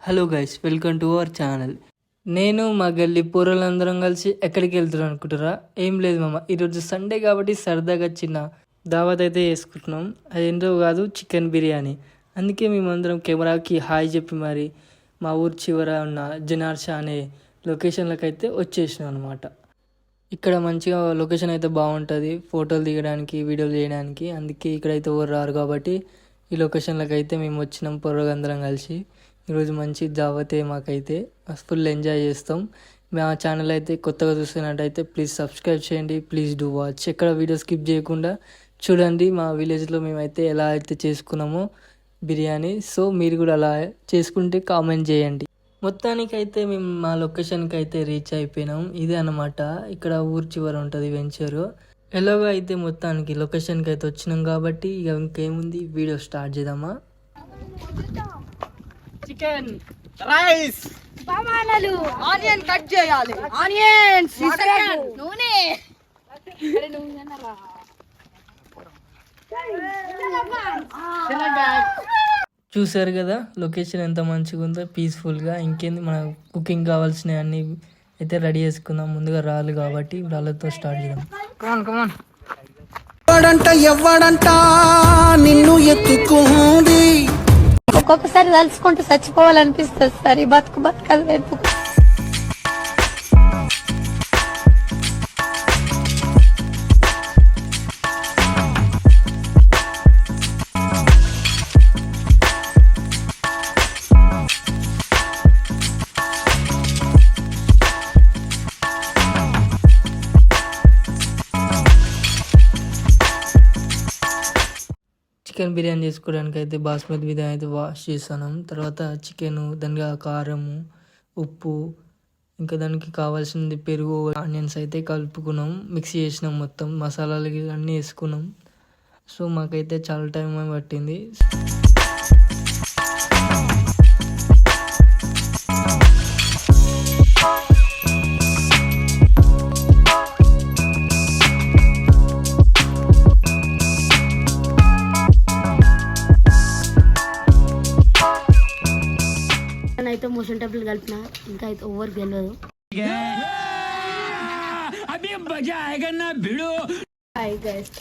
Hello guys, welcome to our channel. నేను మా గల్లీ పూర్వలందరం కలిసి ఎక్కడికి వెళ్తున్నాం అనుకుంటారా? ఏం లేదు మామ, ఈరోజు సండే కాబట్టి సరదాగా చిన్న దావత్ అయితే చేసుకుంటున్నాం. అది ఏంటో కాదు, చికెన్ బిర్యానీ. అందుకే మేమందరం కెమెరాకి హాయ్ చెప్పి మరి మా ఊరు చివర ఉన్న జనార్షా అనే లొకేషన్లకు అయితే వచ్చేసినాం అనమాట. ఇక్కడ మంచిగా లొకేషన్ అయితే బాగుంటుంది ఫోటోలు దిగడానికి, వీడియోలు చేయడానికి. అందుకే ఇక్కడైతే ఎవరు రారు కాబట్టి ఈ లొకేషన్లకు అయితే మేము వచ్చినాం పొరగందరం కలిసి. ఈరోజు మంచి దావతే, మాకైతే ఫుల్ ఎంజాయ్ చేస్తాం. మా ఛానల్ అయితే కొత్తగా చూస్తున్నట్టయితే ప్లీజ్ సబ్స్క్రైబ్ చేయండి, ప్లీజ్ డూ వాచ్. ఎక్కడ వీడియో స్కిప్ చేయకుండా చూడండి. మా విలేజ్లో మేమైతే ఎలా అయితే చేసుకున్నామో బిర్యానీ, సో మీరు కూడా అలా చేసుకుంటే కామెంట్ చేయండి. మొత్తానికైతే మేము మా లొకేషన్కి అయితే రీచ్ అయిపోయినాం. ఇదే అన్నమాట, ఇక్కడ ఊరు చివర ఉంటుంది వెంచరు. ఎలాగో అయితే మొత్తానికి లొకేషన్కి అయితే వచ్చినాం కాబట్టి ఇక ఇంకేముంది, వీడియో స్టార్ట్ చేద్దామా. చికెన్, రైస్, బనానాలు, ఆనియన్ కట్ చేయాలి. ఆనియన్స్, నూనె. చూసారు కదా లొకేషన్ ఎంత మంచిగా ఉందో, పీస్ఫుల్గా. ఇంకేంది, మన కుకింగ్ కావాల్సినవి అన్నీ అయితే రెడీ చేసుకుందాం. ముందుగా రాళ్ళు కాబట్టి రాళ్ళతో స్టార్ట్ చేద్దాం. కమాన్. ఎవడంట నిన్ను ఎత్తుకుంది. ఒక్కొక్కసారి తలుచుకుంటూ చచ్చిపోవాలనిపిస్తుంది సార్. ఈ బతుకలు ఎందుకు? చికెన్ బిర్యానీ చేసుకోవడానికి అయితే బాస్మతి బిర్యానీ అయితే వాష్ చేస్తాను. తర్వాత చికెను, దానికి కారము, ఉప్పు, ఇంకా దానికి కావాల్సింది పెరుగు, ఆనియన్స్ అయితే కలుపుకున్నాం, మిక్స్ చేసినాం, మొత్తం మసాలాలు అన్నీ వేసుకున్నాం. సో మాకైతే చాలా టైం పట్టింది. అయితే మోషన్ టేబుల్ కలిపిన, ఇంకా అయితే ఓవర్ గెలదు. హాయ్ గైస్,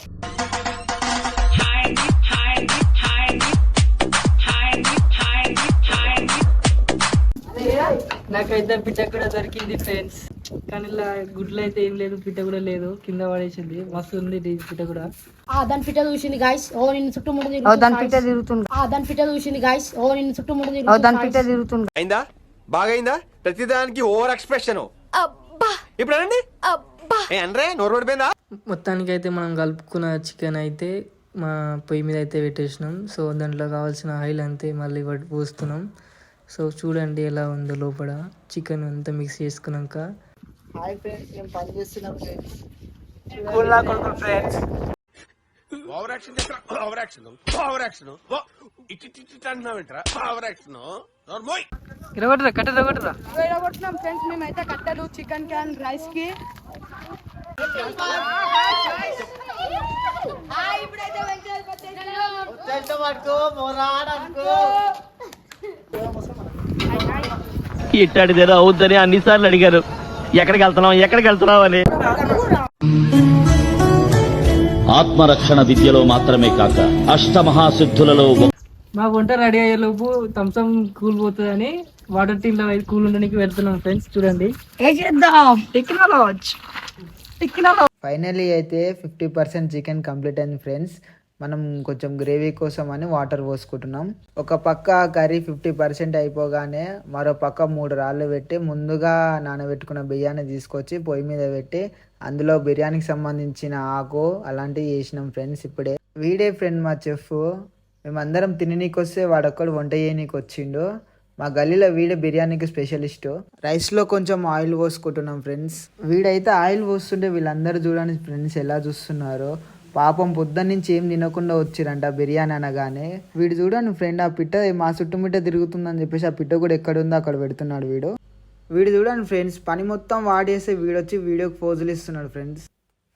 నాకైతే పిట్ట కూడా దొరికింది ఫ్రెండ్స్. కానీ ఇలా గుడ్లు అయితే ఏం లేదు, పిట్ట కూడా లేదు, కింద పడేసింది. మస్తు ఉంది పిట్ట కూడా. దాని పిట్ట చూసింది గాయస్, ఓ నిన్ను చుట్టుముడు దాని పిట్ట తిరుగుతుంది. దాని పిట్ట చూసింది గాయస్, ఓ నిన్ను చుట్టుముడు దాని పిట్ట తిరుగుతుంది. అయిందా? బాగైందా? ప్రతిదానికి ఓవర్ ఎక్స్ప్రెషన్. ఇప్పుడు అనండి, అనరే నోరు పడిపోయిందా? మొత్తానికి అయితే మనం కలుపుకున్న చికెన్ అయితే మా పొయ్యి మీద అయితే పెట్టేసినాం. సో దాంట్లో కావాల్సిన ఆయిల్ అంతే మళ్ళీ పోస్తున్నాం. సో చూడండి ఎలా ఉందో లోపల చికెన్ అంతా మిక్స్ చేసుకున్నాక. హాయ్ ఫ్రెండ్స్, నేను పని చేస్తున్నాం friends. Over action over action over action అంటున్నావేంట్రా? ఓవర్ యాక్షన్ కొట్టినాం ఫ్రెండ్స్. మేమైతే కట్టలు చికెన్ క్యాన్ రైస్ కి ఇట్టాడిదేదో అవుద్దని అన్నిసార్లు అడిగారు, ఎక్కడికి వెళ్తున్నావు అని. ఆత్మరక్షణ విద్యలో మాత్రమే కాక అష్టమహాసిద్ధులలో మా వంట రెడీ అయ్యే లోపు థమ్సప్ కూల్ పోతుందని వాటర్ టీన్లో కూల్ ఉండడానికి వెళ్తున్నాం ఫ్రెండ్స్. చూడండి ఫైనలీ అయితే 50% చికెన్ కంప్లీట్ అయింది ఫ్రెండ్స్. మనం కొంచెం గ్రేవీ కోసం అని వాటర్ పోసుకుంటున్నాం. ఒక పక్క కర్రీ 50% అయిపోగానే మరో పక్క 3 రాళ్ళు పెట్టి ముందుగా నానబెట్టుకున్న బియ్యాన్ని తీసుకొచ్చి పొయ్యి మీద పెట్టి అందులో బిర్యానీకి సంబంధించిన ఆకు అలాంటివి వేసినాం ఫ్రెండ్స్. ఇప్పుడే వీడే ఫ్రెండ్ మా చెఫ్. మేమందరం తిననీకి వస్తే వాడొక్కడు వంట చేయనీకి వచ్చిండు. మా గల్లీలో వీడే బిర్యానీకి స్పెషలిస్ట్. రైస్లో కొంచెం ఆయిల్ పోసుకుంటున్నాం ఫ్రెండ్స్. వీడైతే ఆయిల్ పోస్తుంటే వీళ్ళందరూ చూడండి ఫ్రెండ్స్ ఎలా చూస్తున్నారు. పాపం పొద్దున్న నుంచి ఏం తినకుండా వచ్చిరంట బిర్యానీ అనగానే. వీడు చూడండి ఫ్రెండ్, ఆ పిట్ట మా చుట్టుముట్ట తిరుగుతుందని చెప్పేసి ఆ పిట్ట కూడా ఎక్కడుందో అక్కడ పెడుతున్నాడు వీడు చూడండి ఫ్రెండ్స్. పని మొత్తం వాడేస్తే వీడొచ్చి వీడియోకి పోజులు ఇస్తున్నాడు ఫ్రెండ్స్.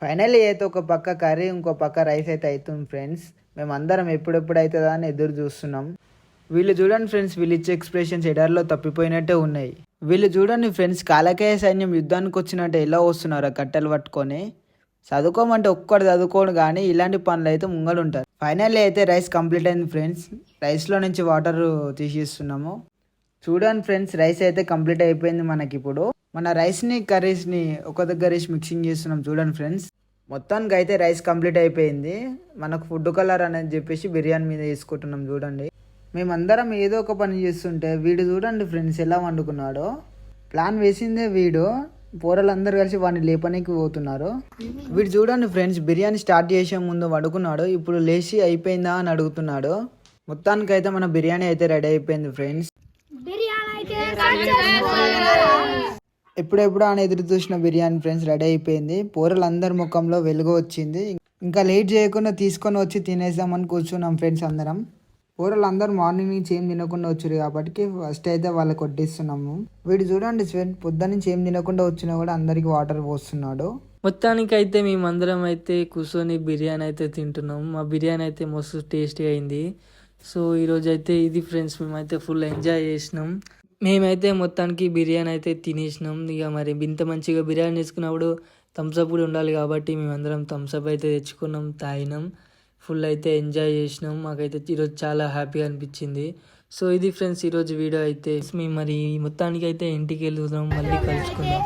ఫైనల్లీ అయితే ఒక పక్క కర్రీ ఇంకో పక్క రైస్ అయితే అవుతుంది ఫ్రెండ్స్. మేమందరం ఎప్పుడెప్పుడు అవుతుందా అని ఎదురు చూస్తున్నాం. వీళ్ళు చూడండి ఫ్రెండ్స్, వీళ్ళు ఇచ్చే ఎక్స్ప్రెషన్స్ ఎడారిలో తప్పిపోయినట్టే ఉన్నాయి. వీళ్ళు చూడండి ఫ్రెండ్స్, కాలకేయ సైన్యం యుద్ధానికి వచ్చినట్టు ఎలా వస్తున్నారు కట్టెలు పట్టుకొని. చదువుకోమంటే ఒక్కడు చదువుకోడు కానీ ఇలాంటి పనులు అయితే ముంగడు ఉంటారు. ఫైనల్లీ అయితే రైస్ కంప్లీట్ అయింది ఫ్రెండ్స్. రైస్లో నుంచి వాటర్ తీసేస్తున్నాము. చూడండి ఫ్రెండ్స్, రైస్ అయితే కంప్లీట్ అయిపోయింది. మనకి ఇప్పుడు మన రైస్ని కర్రీస్ని ఒక దగ్గర వేసి మిక్సింగ్ చేస్తున్నాం. చూడండి ఫ్రెండ్స్, మొత్తానికి అయితే రైస్ కంప్లీట్ అయిపోయింది. మనకు ఫుడ్ కలర్ అనేది చెప్పేసి బిర్యానీ మీద వేసుకుంటున్నాం. చూడండి, మేమందరం ఏదో ఒక పని చేస్తుంటే వీడు చూడండి ఫ్రెండ్స్ ఎలా వండుకున్నాడో. ప్లాన్ వేసిందే వీడు, పోరలందరూ కలిసి వాడిని లేపనికి పోతున్నారు. వీడు చూడండి ఫ్రెండ్స్, బిర్యానీ స్టార్ట్ చేసే ముందు వండుకున్నాడు, ఇప్పుడు లేచి అయిపోయిందా అని అడుగుతున్నాడు. మొత్తానికి అయితే మన బిర్యానీ అయితే రెడీ అయిపోయింది ఫ్రెండ్స్. ఎప్పుడెప్పుడు అని ఎదురు చూసిన బిర్యానీ ఫ్రెండ్స్ రెడీ అయిపోయింది. పోరలందరి ముఖంలో వెలుగు వచ్చింది. ఇంకా లేట్ చేయకుండా తీసుకొని వచ్చి తినేద్దామని కూర్చున్నాం ఫ్రెండ్స్ అందరం. పోరలందరూ మార్నింగ్ నుంచి ఏం తినకుండా వచ్చారు కాబట్టి ఫస్ట్ అయితే వాళ్ళకి వడ్డిస్తున్నాము. వీడు చూడండి పొద్దున్న నుంచి ఏం తినకుండా వచ్చినా కూడా అందరికి వాటర్ పోస్తున్నాడు. మొత్తానికి అయితే మేమందరం అయితే కూర్చొని బిర్యానీ అయితే తింటున్నాం. మా బిర్యానీ అయితే మస్తు టేస్టీ అయింది. సో ఈరోజు అయితే ఇది ఫ్రెండ్స్, మేమైతే ఫుల్ ఎంజాయ్ చేసినాం. మేమైతే మొత్తానికి బిర్యానీ అయితే తినేసినాం. ఇక మరి ఇంత మంచిగా బిర్యానీ చేసుకున్నప్పుడు థమ్స్అప్ కూడా ఉండాలి కాబట్టి మేమందరం థమ్స్అప్ అయితే తెచ్చుకున్నాం, తాగినాం, ఫుల్ అయితే ఎంజాయ్ చేసినాం. మాకైతే ఈరోజు చాలా హ్యాపీగా అనిపించింది. సో ఇది ఫ్రెండ్స్ ఈరోజు వీడియో అయితే. మేము మరి మొత్తానికి అయితే ఇంటికి వెళ్తున్నాం, మళ్ళీ కలుసుకుందాం.